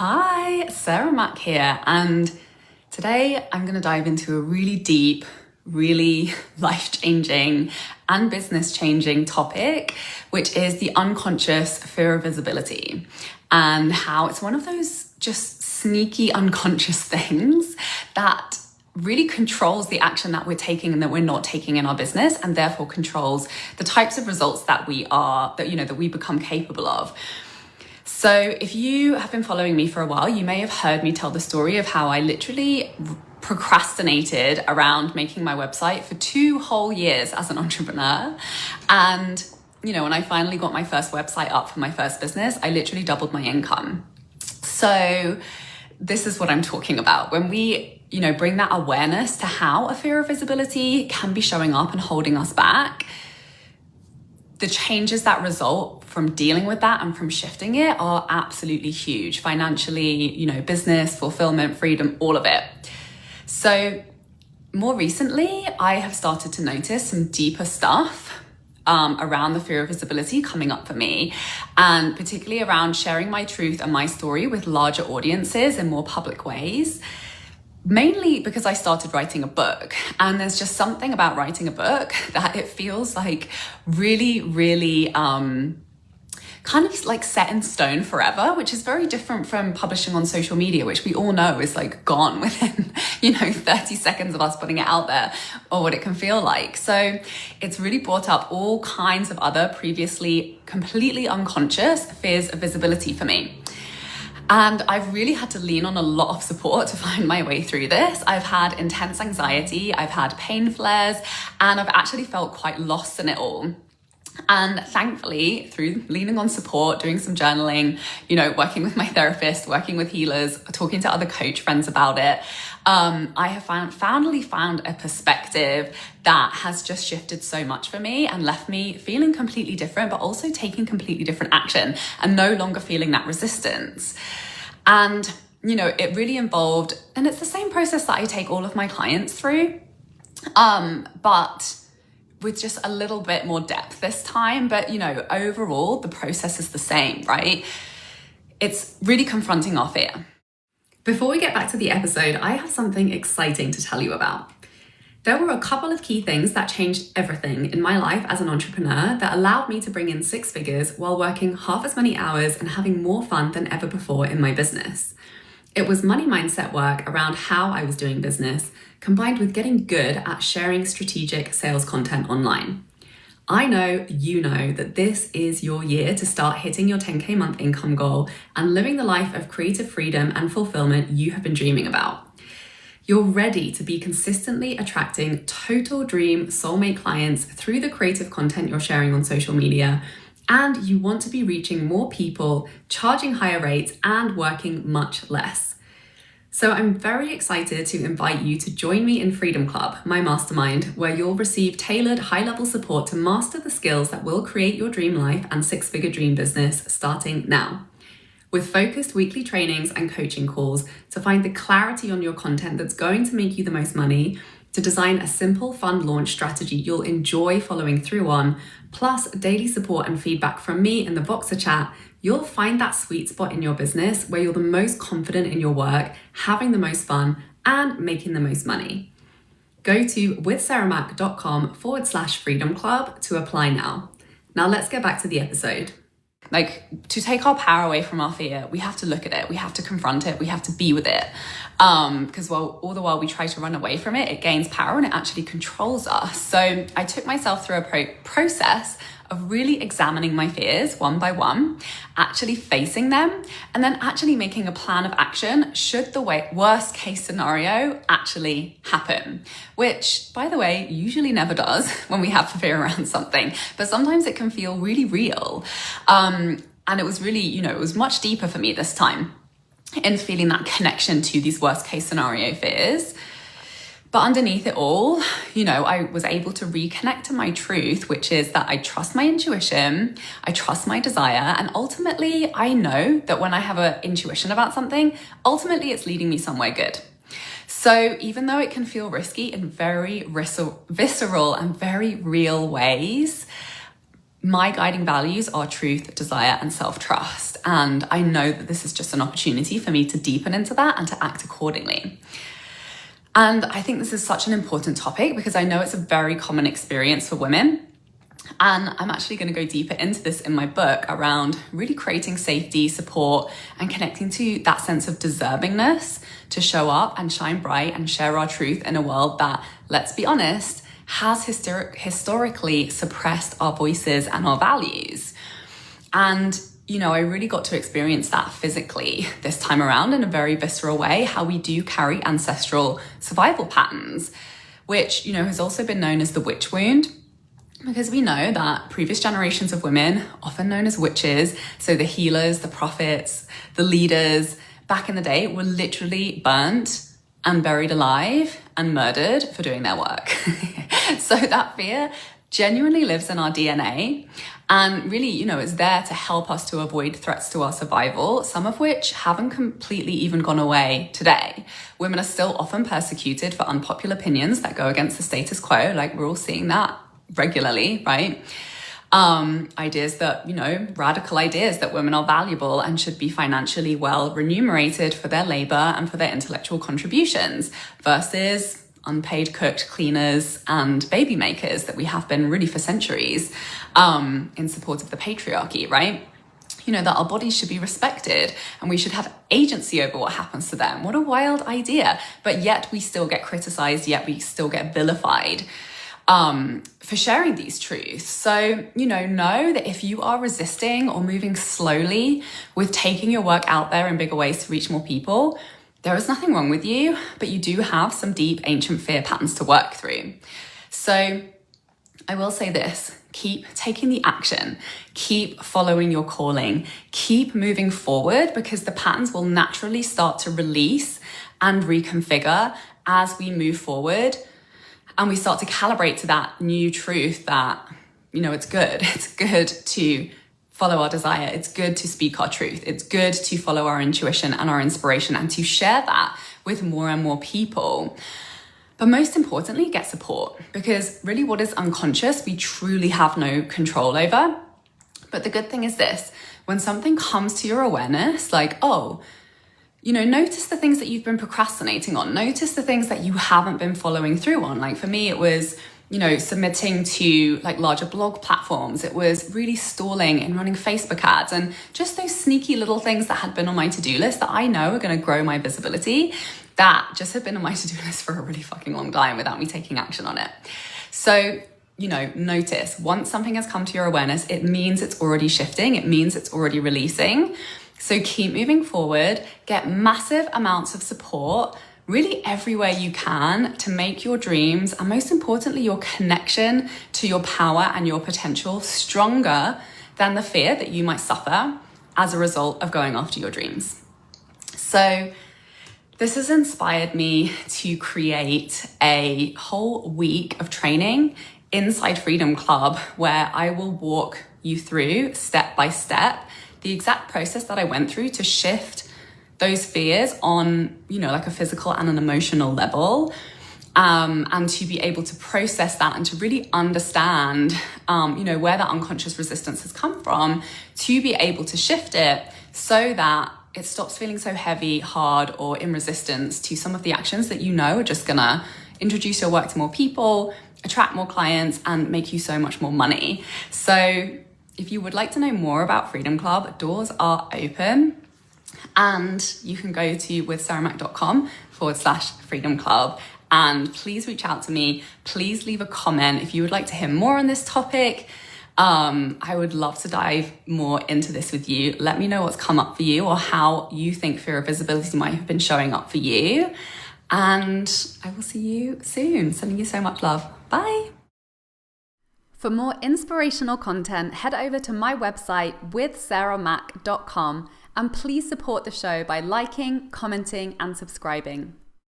Hi, Sarah Mack here, and today I'm going to dive into a really deep, really life-changing and business-changing topic, which is the unconscious fear of visibility, and how it's one of those just sneaky unconscious things that really controls the action that we're taking and that we're not taking in our business, and therefore controls the types of results that we become capable of. So if you have been following me for a while, you may have heard me tell the story of how I literally procrastinated around making my website for 2 whole years as an entrepreneur. And, when I finally got my first website up for my first business, I literally doubled my income. So this is what I'm talking about. When we, bring that awareness to how a fear of visibility can be showing up and holding us back, the changes that result from dealing with that and from shifting it are absolutely huge financially, business, fulfillment, freedom, all of it. So more recently, I have started to notice some deeper stuff around the fear of visibility coming up for me, and particularly around sharing my truth and my story with larger audiences in more public ways. Mainly because I started writing a book, and there's just something about writing a book that it feels like really, really kind of like set in stone forever, which is very different from publishing on social media, which we all know is like gone within, 30 seconds of us putting it out there, or what it can feel like. So it's really brought up all kinds of other previously completely unconscious fears of visibility for me. And I've really had to lean on a lot of support to find my way through this. I've had intense anxiety, I've had pain flares, and I've actually felt quite lost in it all. And thankfully, through leaning on support, doing some journaling, working with my therapist, working with healers, talking to other coach friends about it, I have finally found a perspective that has just shifted so much for me and left me feeling completely different, but also taking completely different action and no longer feeling that resistance. And, it really involved, and it's the same process that I take all of my clients through, but with just a little bit more depth this time. But, overall, the process is the same, right? It's really confronting our fear. Before we get back to the episode, I have something exciting to tell you about. There were a couple of key things that changed everything in my life as an entrepreneur that allowed me to bring in 6 figures while working half as many hours and having more fun than ever before in my business. It was money mindset work around how I was doing business, combined with getting good at sharing strategic sales content online. I know you know that this is your year to start hitting your 10K month income goal and living the life of creative freedom and fulfillment you have been dreaming about. You're ready to be consistently attracting total dream soulmate clients through the creative content you're sharing on social media, and you want to be reaching more people, charging higher rates, and working much less. So I'm very excited to invite you to join me in Freedom Club, my mastermind, where you'll receive tailored high-level support to master the skills that will create your dream life and 6-figure dream business starting now. With focused weekly trainings and coaching calls to find the clarity on your content that's going to make you the most money, to design a simple, fun launch strategy you'll enjoy following through on, plus daily support and feedback from me in the Voxer chat, you'll find that sweet spot in your business where you're the most confident in your work, having the most fun, and making the most money. Go to withsarahmack.com/freedom club to apply now. Now let's get back to the episode. To take our power away from our fear, we have to look at it, we have to confront it, we have to be with it. Because all the while we try to run away from it, it gains power and it actually controls us. So I took myself through a process of really examining my fears one by one, actually facing them, and then actually making a plan of action should the worst case scenario actually happen, which, by the way, usually never does when we have fear around something, but sometimes it can feel really real. And it was really, it was much deeper for me this time in feeling that connection to these worst case scenario fears. But underneath it all, I was able to reconnect to my truth, which is that I trust my intuition, I trust my desire, and ultimately I know that when I have an intuition about something, ultimately it's leading me somewhere good. So even though it can feel risky in very visceral and very real ways, my guiding values are truth, desire, and self-trust. And I know that this is just an opportunity for me to deepen into that and to act accordingly. And I think this is such an important topic because I know it's a very common experience for women. And I'm actually going to go deeper into this in my book around really creating safety, support, and connecting to that sense of deservingness to show up and shine bright and share our truth in a world that, let's be honest, has historically suppressed our voices and our values. And, I really got to experience that physically this time around in a very visceral way, how we do carry ancestral survival patterns, which, has also been known as the witch wound. Because we know that previous generations of women, often known as witches, so the healers, the prophets, the leaders, back in the day were literally burnt and buried alive and murdered for doing their work. So that fear genuinely lives in our DNA. And really, it's there to help us to avoid threats to our survival, some of which haven't completely even gone away today. Women are still often persecuted for unpopular opinions that go against the status quo. Like, we're all seeing that regularly, right? Ideas that, radical ideas that women are valuable and should be financially well remunerated for their labor and for their intellectual contributions versus unpaid cooked cleaners and baby makers that we have been really for centuries, in support of the patriarchy, right? That our bodies should be respected and we should have agency over what happens to them. What a wild idea. But yet we still get criticized, yet we still get vilified for sharing these truths. So, know that if you are resisting or moving slowly with taking your work out there in bigger ways to reach more people, there is nothing wrong with you, but you do have some deep ancient fear patterns to work through. So I will say this, keep taking the action, keep following your calling, keep moving forward, because the patterns will naturally start to release and reconfigure as we move forward. And we start to calibrate to that new truth that, it's good. It's good to follow our desire. It's good to speak our truth. It's good to follow our intuition and our inspiration and to share that with more and more people. But most importantly, get support, because really what is unconscious, we truly have no control over. But the good thing is this, when something comes to your awareness, like, notice the things that you've been procrastinating on. Notice the things that you haven't been following through on. Like for me, it was, submitting to larger blog platforms. It was really stalling in running Facebook ads and just those sneaky little things that had been on my to-do list that I know are going to grow my visibility that just had been on my to-do list for a really fucking long time without me taking action on it. So, notice once something has come to your awareness, it means it's already shifting. It means it's already releasing. So keep moving forward, get massive amounts of support, really everywhere you can to make your dreams and most importantly, your connection to your power and your potential stronger than the fear that you might suffer as a result of going after your dreams. So this has inspired me to create a whole week of training inside Freedom Club where I will walk you through step by step the exact process that I went through to shift those fears on, a physical and an emotional level, and to be able to process that and to really understand, where that unconscious resistance has come from, to be able to shift it so that it stops feeling so heavy, hard, or in resistance to some of the actions that are just gonna introduce your work to more people, attract more clients, and make you so much more money. So if you would like to know more about Freedom Club, doors are open. And you can go to withsarahmac.com/Freedom Club and please reach out to me. Please leave a comment if you would like to hear more on this topic. I would love to dive more into this with you. Let me know what's come up for you or how you think fear of visibility might have been showing up for you. And I will see you soon. Sending you so much love. Bye. For more inspirational content, head over to my website withsarahmac.com and please support the show by liking, commenting, and subscribing.